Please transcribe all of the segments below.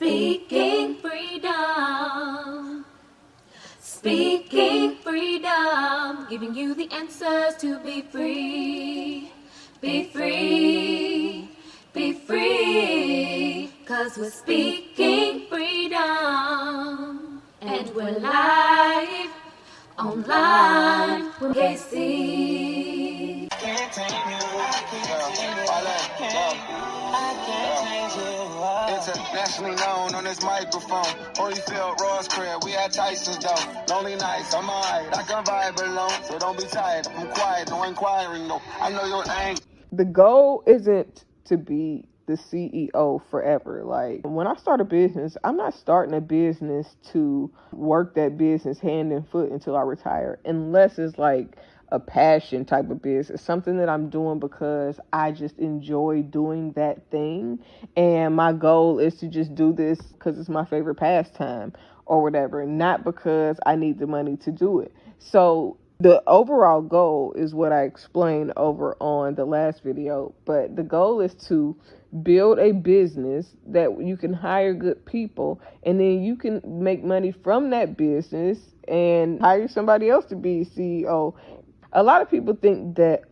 Speaking freedom. Speaking freedom. Giving you the answers to be free. Be free. Be free. 'Cause we're speaking freedom. And we're live online with Kaci. Internationally known on this microphone. Holyfield, Ross Crab, we had Tyson's though. Lonely nights, I'm alright. I can vibe alone, so don't be tired. I'm quiet, no inquiring, no. I know your angst. The goal isn't to be the CEO forever. Like, when I start a business, I'm not starting a business to work that business hand and foot until I retire, unless it's like a passion type of business, something that I'm doing because I just enjoy doing that thing. And my goal is to just do this because it's my favorite pastime or whatever, not because I need the money to do it. So the overall goal is what I explained over on the last video, but the goal is to build a business that you can hire good people, and then you can make money from that business and hire somebody else to be CEO. A lot of people think that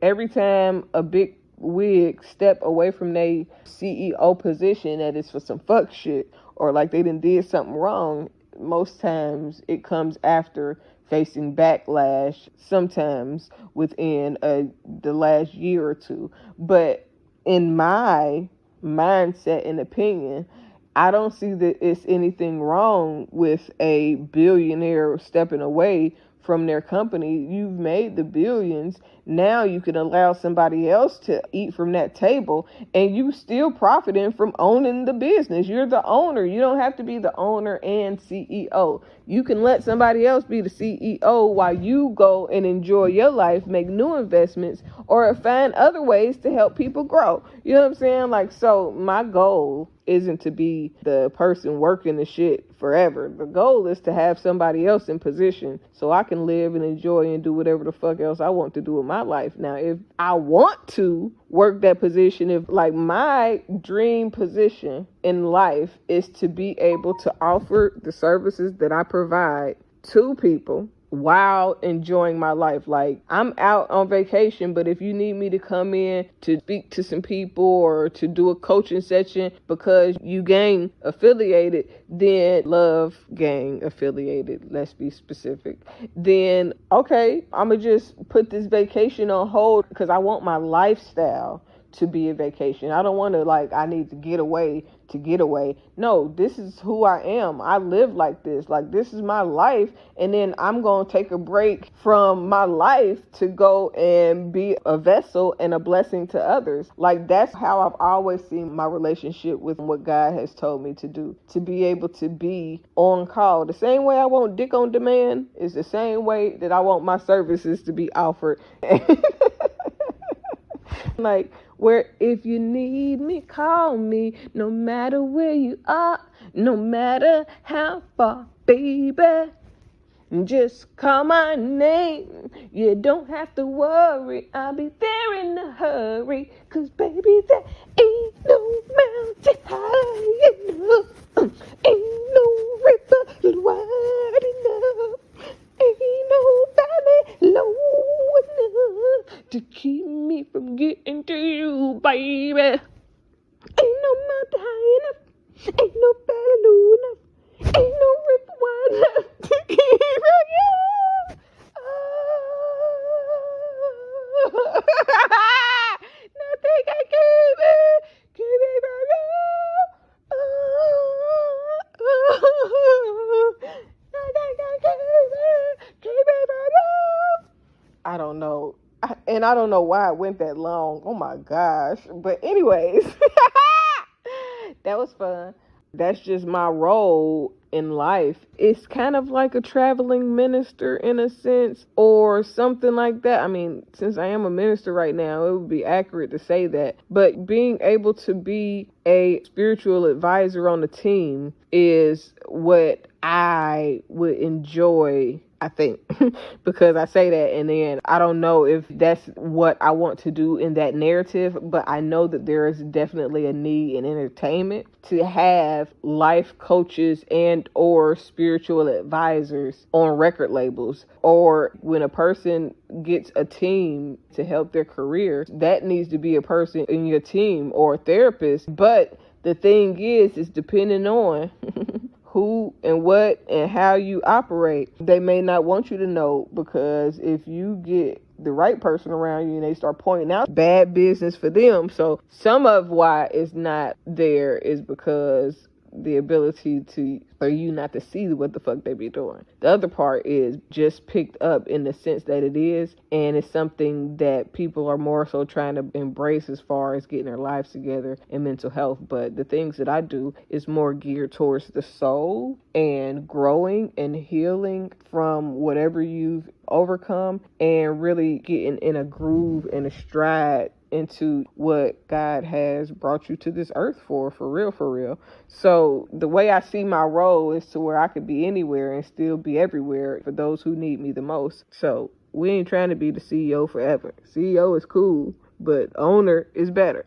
every time a big wig step away from their CEO position that it's for some fuck shit, or like they done did something wrong. Most times it comes after facing backlash, sometimes within the last year or two. But in my mindset and opinion, I don't see that it's anything wrong with a billionaire stepping away from their company. You've made the billions. Now you can allow somebody else to eat from that table, and you still profiting from owning the business. You're the owner. You don't have to be the owner and CEO. You can let somebody else be the CEO while you go and enjoy your life, make new investments, or find other ways to help people grow. You know what I'm saying? Like, so my goal isn't to be the person working the shit forever. The goal is to have somebody else in position so I can live and enjoy and do whatever the fuck else I want to do with my life. Now, if I want to work that position, if like my dream position in life is to be able to offer the services that I provide to people while enjoying my life. Like, I'm out on vacation, but if you need me to come in to speak to some people or to do a coaching session because you gang affiliated, then Love Gang affiliated, let's be specific, then okay, I'm gonna just put this vacation on hold because I want my lifestyle to be a vacation. I don't want to like, I need to get away to get away. No, this is who I am. I live like this. Like, this is my life. And then I'm going to take a break from my life to go and be a vessel and a blessing to others. Like, that's how I've always seen my relationship with what God has told me to do, to be able to be on call. The same way I want dick on demand is the same way that I want my services to be offered. Like, where if you need me, call me, no matter where you are, no matter how far, baby. Just call my name. You don't have to worry, I'll be there in a hurry. 'Cause baby, there ain't no mountain high enough, ain't no river wide enough, ain't no valley low enough to keep me from getting to you, baby. Ain't no mountain high enough, ain't no valley low enough, ain't no river wide enough to keep from you. Oh. Nothing can keep me from you. Oh. Nothing can keep me from you. I don't know. And I don't know why it went that long. Oh my gosh. But anyways, that was fun. That's just my role in life. It's kind of like a traveling minister in a sense, or something like that. I mean, since I am a minister right now, it would be accurate to say that. But being able to be a spiritual advisor on the team is what I would enjoy I think, because I say that and then I don't know if that's what I want to do in that narrative, but I know that there is definitely a need in entertainment to have life coaches and or spiritual advisors on record labels, or when a person gets a team to help their career, that needs to be a person in your team or a therapist. But the thing is depending on who and what and how you operate, they may not want you to know, because if you get the right person around you and they start pointing out bad business for them. So some of why it's not there is because the ability for you not to see what the fuck they be doing. The other part is just picked up in the sense that it is, and it's something that people are more so trying to embrace as far as getting their lives together and mental health. But the things that I do is more geared towards the soul and growing and healing from whatever you've overcome, and really getting in a groove and a stride into what God has brought you to this earth for real. So the way I see my role is to where I could be anywhere and still be everywhere for those who need me the most. So we ain't trying to be the CEO forever. CEO is cool, but owner is better.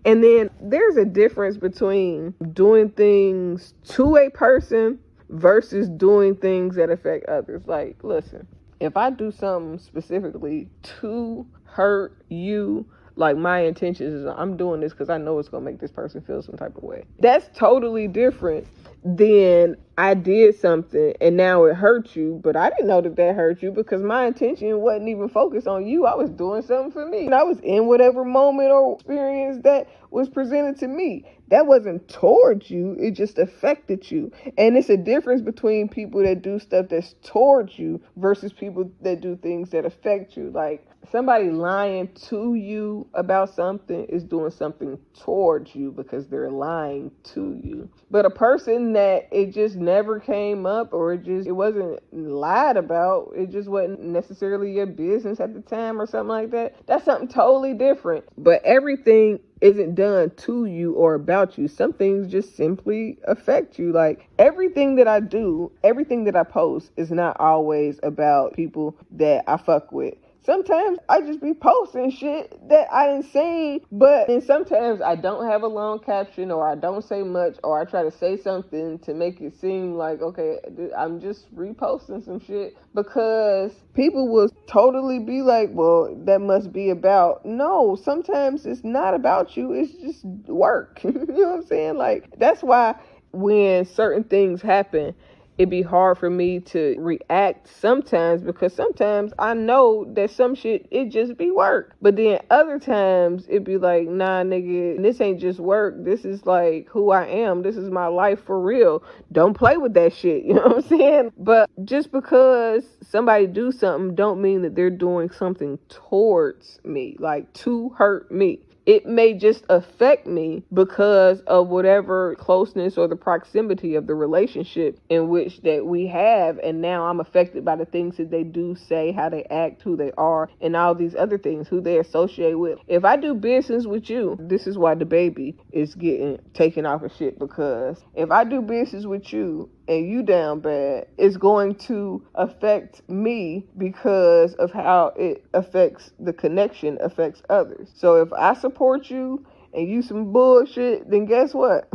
And then there's a difference between doing things to a person versus doing things that affect others. Like, listen, if I do something specifically to hurt you, like my intentions is I'm doing this because I know it's going to make this person feel some type of way. That's totally different than I did something and now it hurt you, but I didn't know that hurt you because my intention wasn't even focused on you. I was doing something for me. And I was in whatever moment or experience that was presented to me. That wasn't towards you. It just affected you. And it's a difference between people that do stuff that's towards you versus people that do things that affect you. Like, somebody lying to you about something is doing something towards you because they're lying to you. But a person that it just never came up, or it wasn't lied about, it just wasn't necessarily your business at the time or something like that, that's something totally different. But everything isn't done to you or about you. Some things just simply affect you. Like, everything that I do, everything that I post is not always about people that I fuck with. Sometimes I just be posting shit that I didn't say, but then sometimes I don't have a long caption, or I don't say much, or I try to say something to make it seem like, okay, I'm just reposting some shit, because people will totally be like, well, that must be about. No, sometimes it's not about you. It's just work. You know what I'm saying? Like, that's why when certain things happen, it'd be hard for me to react sometimes, because sometimes I know that some shit, it just be work. But then other times it'd be like, nah, nigga, this ain't just work. This is like who I am. This is my life for real. Don't play with that shit. You know what I'm saying? But just because somebody do something don't mean that they're doing something towards me, like to hurt me. It may just affect me because of whatever closeness or the proximity of the relationship in which that we have. And now I'm affected by the things that they do, say, how they act, who they are, and all these other things, who they associate with. If I do business with you, this is why the baby is getting taken off of shit, because if I do business with you and you down bad, it's going to affect me because of how it affects the connection, affects others. So if I support you and you some bullshit, then guess what?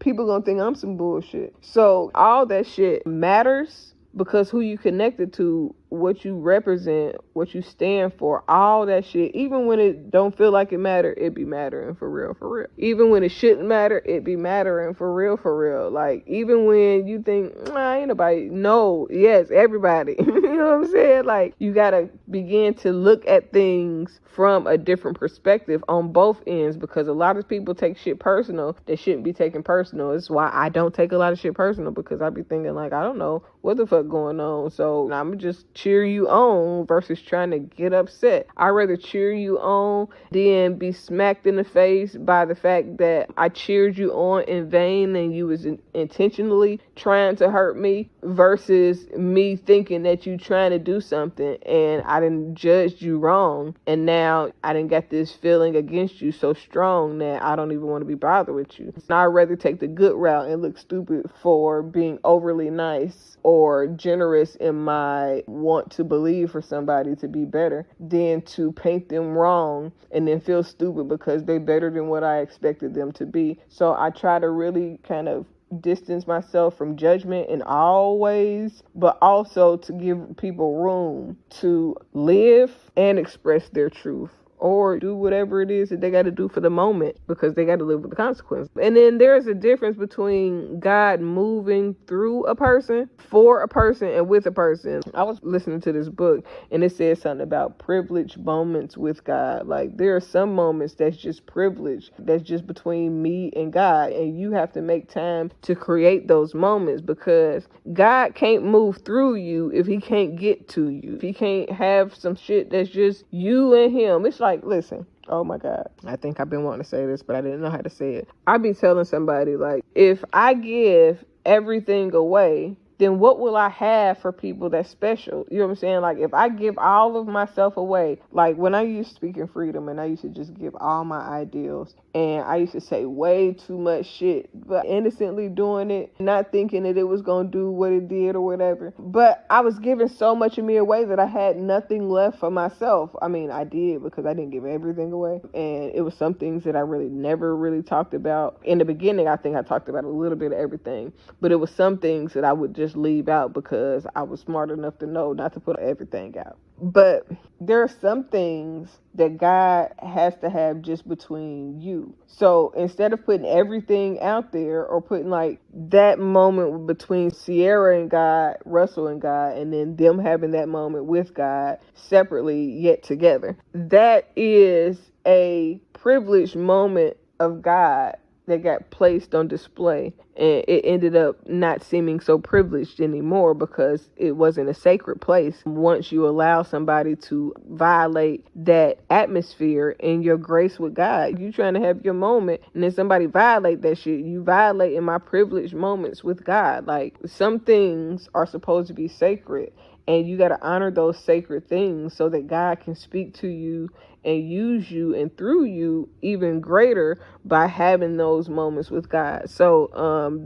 People gonna think I'm some bullshit. So all that shit matters, because who you connected to, what you represent, what you stand for, all that shit, even when it don't feel like it matter, it be mattering for real. Even when it shouldn't matter, it be mattering for real. Like, even when you think, ain't nobody, no, yes, everybody. You know what I'm saying? Like, you gotta begin to look at things from a different perspective on both ends, because a lot of people take shit personal that shouldn't be taken personal. It's why I don't take a lot of shit personal, because I be thinking like, I don't know what the fuck going on, so I'm just cheer you on versus trying to get upset. I'd rather cheer you on than be smacked in the face by the fact that I cheered you on in vain and you was intentionally trying to hurt me, versus me thinking that you trying to do something and I didn't judge you wrong, and now I didn't get this feeling against you so strong that I don't even want to be bothered with you. And I'd rather take the good route and look stupid for being overly nice or generous in my want to believe for somebody to be better than to paint them wrong and then feel stupid because they're better than what I expected them to be. So I try to really kind of distance myself from judgment in all ways, but also to give people room to live and express their truth, or do whatever it is that they got to do for the moment, because they got to live with the consequences. And then there's a difference between God moving through a person, for a person, and with a person. I was listening to this book and it said something about privileged moments with God. Like, there are some moments that's just privilege, that's just between me and God, and you have to make time to create those moments, because God can't move through you if he can't get to you. If he can't have some shit that's just you and him. It's like, listen, oh my God, I think I've been wanting to say this, but I didn't know how to say it. I be telling somebody, like, if I give everything away, then what will I have for people that's special? You know what I'm saying? Like, if I give all of myself away, like when I used to speak in freedom and I used to just give all my ideals and I used to say way too much shit, but innocently doing it, not thinking that it was going to do what it did or whatever. But I was giving so much of me away that I had nothing left for myself. I mean, I did, because I didn't give everything away. And it was some things that I really never really talked about. In the beginning, I think I talked about a little bit of everything, but it was some things that I would just leave out because I was smart enough to know not to put everything out. But there are some things that God has to have just between you. So instead of putting everything out there, or putting like that moment between Sierra and God, Russell and God, and then them having that moment with God separately yet together, that is a privileged moment of God that got placed on display, and it ended up not seeming so privileged anymore because it wasn't a sacred place. Once you allow somebody to violate that atmosphere in your grace with God, you trying to have your moment, and then somebody violate that shit, you violating my privileged moments with God. Like, some things are supposed to be sacred, and you got to honor those sacred things so that God can speak to you and use you and through you even greater by having those moments with God. So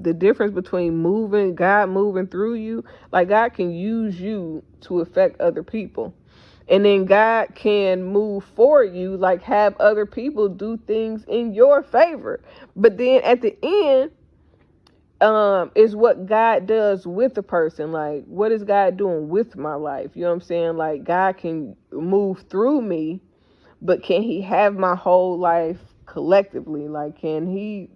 the difference between God moving through you, like, God can use you to affect other people. And then God can move for you, like have other people do things in your favor. But then at the end, is what God does with the person. Like, what is God doing with my life? You know what I'm saying? Like, God can move through me, but can he have my whole life collectively? Like, can he,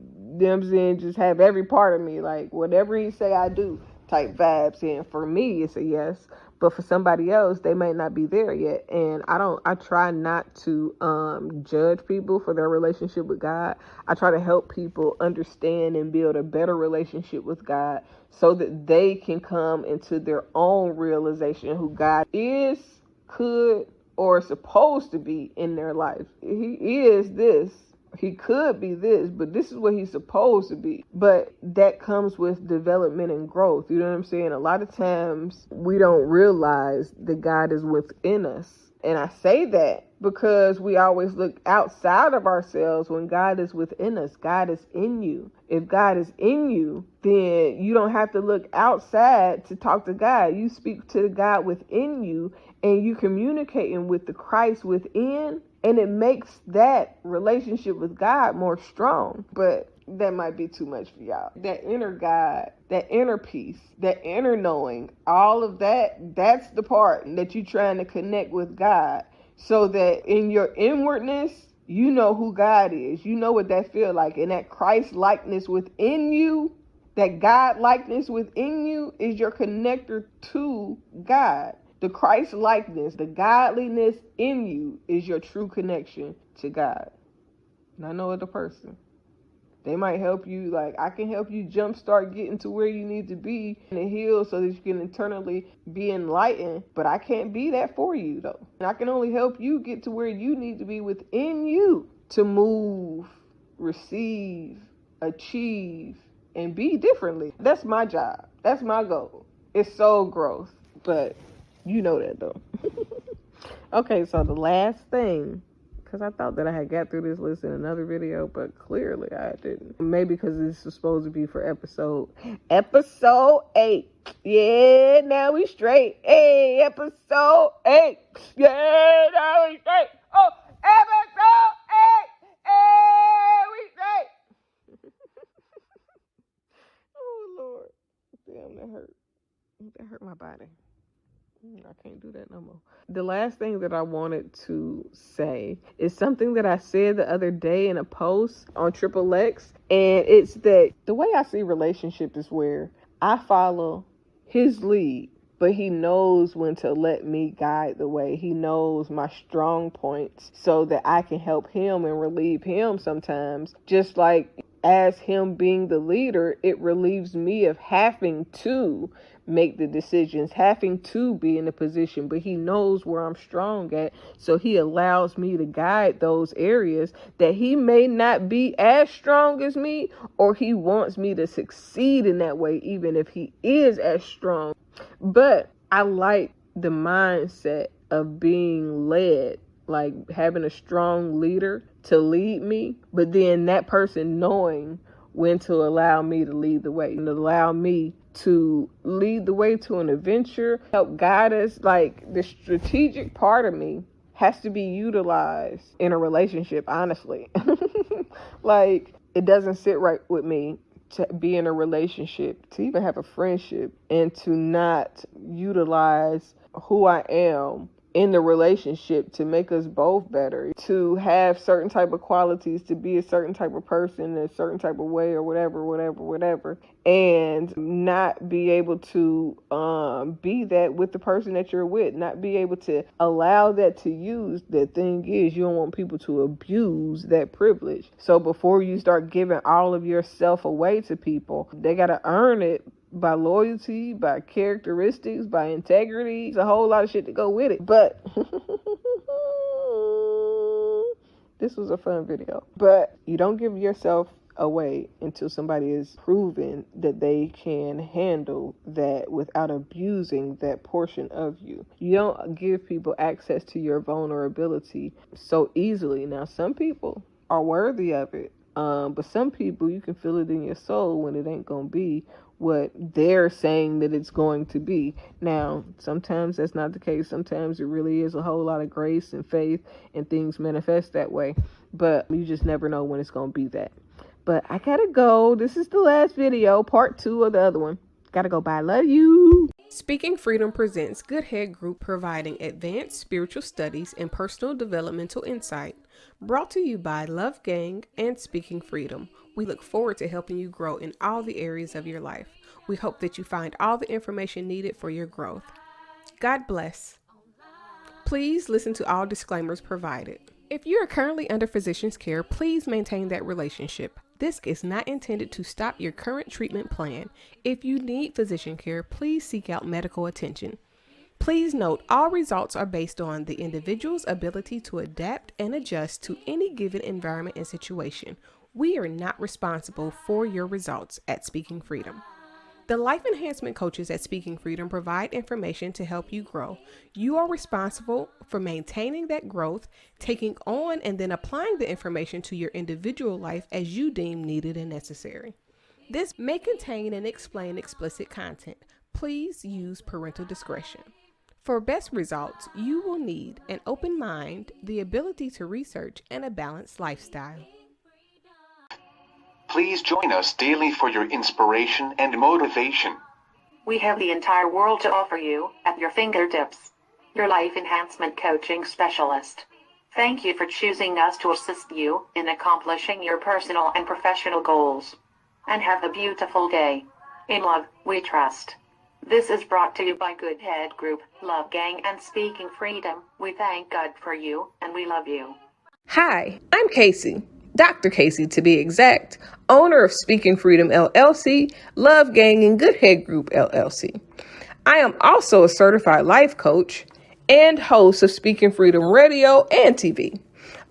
just have every part of me? Like, whatever he say I do type vibes. And for me, it's a yes. But for somebody else, they may not be there yet. And I try not to judge people for their relationship with God. I try to help people understand and build a better relationship with God so that they can come into their own realization of who God is, could, or supposed to be in their life. He is this. He could be this, but this is what he's supposed to be. But that comes with development and growth. You know what I'm saying? A lot of times we don't realize that God is within us. And I say that because we always look outside of ourselves when God is within us. God is in you. If God is in you, then you don't have to look outside to talk to God. You speak to the God within you, and you communicating with the Christ within, and it makes that relationship with God more strong. But that might be too much for y'all. That inner God, that inner peace, that inner knowing, all of that, that's the part that you're trying to connect with God, so that in your inwardness, you know who God is. You know what that feels like. And that Christ likeness within you, that God likeness within you is your connector to God. The Christ likeness, the godliness in you is your true connection to God. Not no other person. They might help you, like, I can help you jumpstart getting to where you need to be in the hills so that you can internally be enlightened, but I can't be that for you, though. And I can only help you get to where you need to be within you to move, receive, achieve, and be differently. That's my job. That's my goal. It's soul growth, but you know that, though. Okay, so the last thing, because I thought that I had got through this list in another video, but clearly I didn't. Maybe because this was supposed to be for episode 8. Yeah, now we straight. Hey, episode 8. Yeah, now we straight. Oh, episode 8. Hey, we straight. Oh, Lord. Damn, that hurt. That hurt my body. I can't do that no more. The last thing that I wanted to say is something that I said the other day in a post on XXX, and it's that the way I see relationship is where I follow his lead, but he knows when to let me guide the way. He knows my strong points so that I can help him and relieve him sometimes. Just like as him being the leader, it relieves me of having to make the decisions, having to be in a position, but he knows where I'm strong at, so he allows me to guide those areas that he may not be as strong as me, or he wants me to succeed in that way, even if he is as strong. But I like the mindset of being led, like having a strong leader to lead me, but then that person knowing when to allow me to lead the way and allow me to lead the way to an adventure, help guide us. Like, the strategic part of me has to be utilized in a relationship, honestly. Like, it doesn't sit right with me to be in a relationship, to even have a friendship, and to not utilize who I am in the relationship to make us both better, to have certain type of qualities, to be a certain type of person in a certain type of way, or whatever, and not be able to be that with the person that you're with, not be able to allow that to use. The thing is, you don't want people to abuse that privilege. So before you start giving all of yourself away to people, they got to earn it by loyalty, by characteristics, by integrity. There's a whole lot of shit to go with it. But this was a fun video. But you don't give yourself away until somebody is proven that they can handle that without abusing that portion of you. You don't give people access to your vulnerability so easily. Now, some people are worthy of it. But some people, you can feel it in your soul when it ain't gonna be what they're saying that it's going to be. Now, sometimes that's not the case. Sometimes it really is a whole lot of grace and faith, and things manifest that way. But you just never know when it's going to be that. But I gotta go. This is the last video, part 2 of the other one. Gotta go. Bye. Love you. Speaking Freedom presents Good Head Group, providing advanced spiritual studies and personal developmental insight. Brought to you by Love Gang and Speaking Freedom. We look forward to helping you grow in all the areas of your life. We hope that you find all the information needed for your growth. God bless. Please listen to all disclaimers provided. If you are currently under physician's care, please maintain that relationship. This is not intended to stop your current treatment plan. If you need physician care, please seek out medical attention. Please note, all results are based on the individual's ability to adapt and adjust to any given environment and situation. We are not responsible for your results at Speaking Freedom. The life enhancement coaches at Speaking Freedom provide information to help you grow. You are responsible for maintaining that growth, taking on and then applying the information to your individual life as you deem needed and necessary. This may contain and explain explicit content. Please use parental discretion. For best results, you will need an open mind, the ability to research, and a balanced lifestyle. Please join us daily for your inspiration and motivation. We have the entire world to offer you at your fingertips. Your life enhancement coaching specialist. Thank you for choosing us to assist you in accomplishing your personal and professional goals. And have a beautiful day. In love, we trust. This is brought to you by Good Head Group, Love Gang, and Speaking Freedom. We thank God for you, and we love you. Hi, I'm Kaci. Dr. Kaci to be exact, owner of Speaking Freedom LLC, Love Gang, and Good Head Group LLC. I am also a certified life coach and host of Speaking Freedom Radio and TV.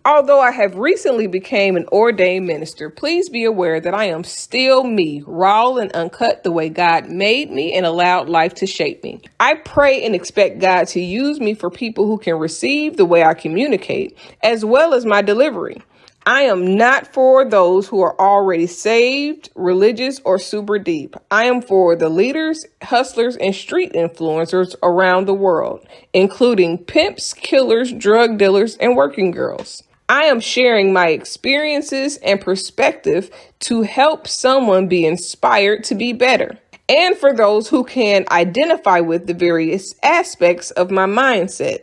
Although I have recently became an ordained minister, please be aware that I am still me, raw and uncut the way God made me and allowed life to shape me. I pray and expect God to use me for people who can receive the way I communicate, as well as my delivery. I am not for those who are already saved, religious, or super deep. I am for the leaders, hustlers, and street influencers around the world, including pimps, killers, drug dealers, and working girls. I am sharing my experiences and perspective to help someone be inspired to be better, and for those who can identify with the various aspects of my mindset.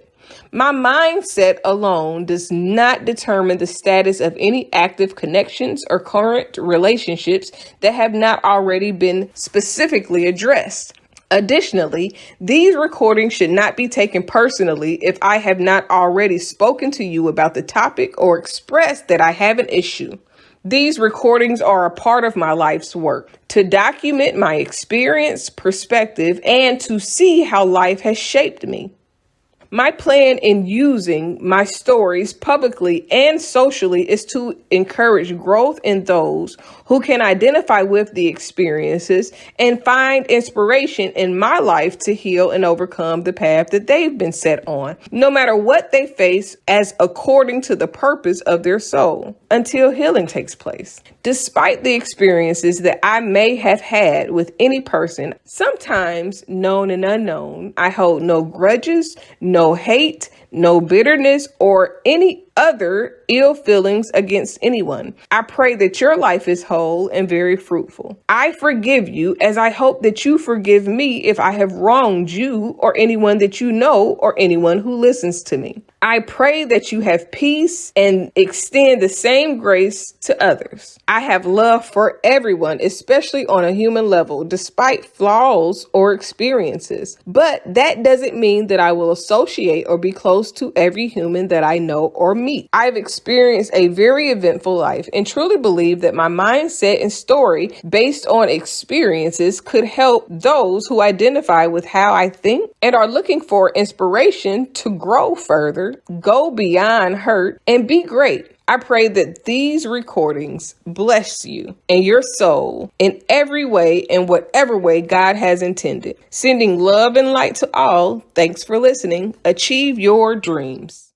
My mindset alone does not determine the status of any active connections or current relationships that have not already been specifically addressed. Additionally, these recordings should not be taken personally if I have not already spoken to you about the topic or expressed that I have an issue. These recordings are a part of my life's work to document my experience, perspective, and to see how life has shaped me. My plan in using my stories publicly and socially is to encourage growth in those who can identify with the experiences and find inspiration in my life to heal and overcome the path that they've been set on, no matter what they face, as according to the purpose of their soul, until healing takes place. Despite the experiences that I may have had with any person, sometimes known and unknown, I hold no grudges, no hate, no bitterness, or any other ill feelings against anyone. I pray that your life is whole and very fruitful. I forgive you as I hope that you forgive me if I have wronged you or anyone that you know or anyone who listens to me. I pray that you have peace and extend the same grace to others. I have love for everyone, especially on a human level, despite flaws or experiences. But that doesn't mean that I will associate or be close to every human that I know or meet. I've experienced a very eventful life and truly believe that my mindset and story based on experiences could help those who identify with how I think and are looking for inspiration to grow further, go beyond hurt, and be great. I pray that these recordings bless you and your soul in every way, in whatever way God has intended. Sending love and light to all. Thanks for listening. Achieve your dreams.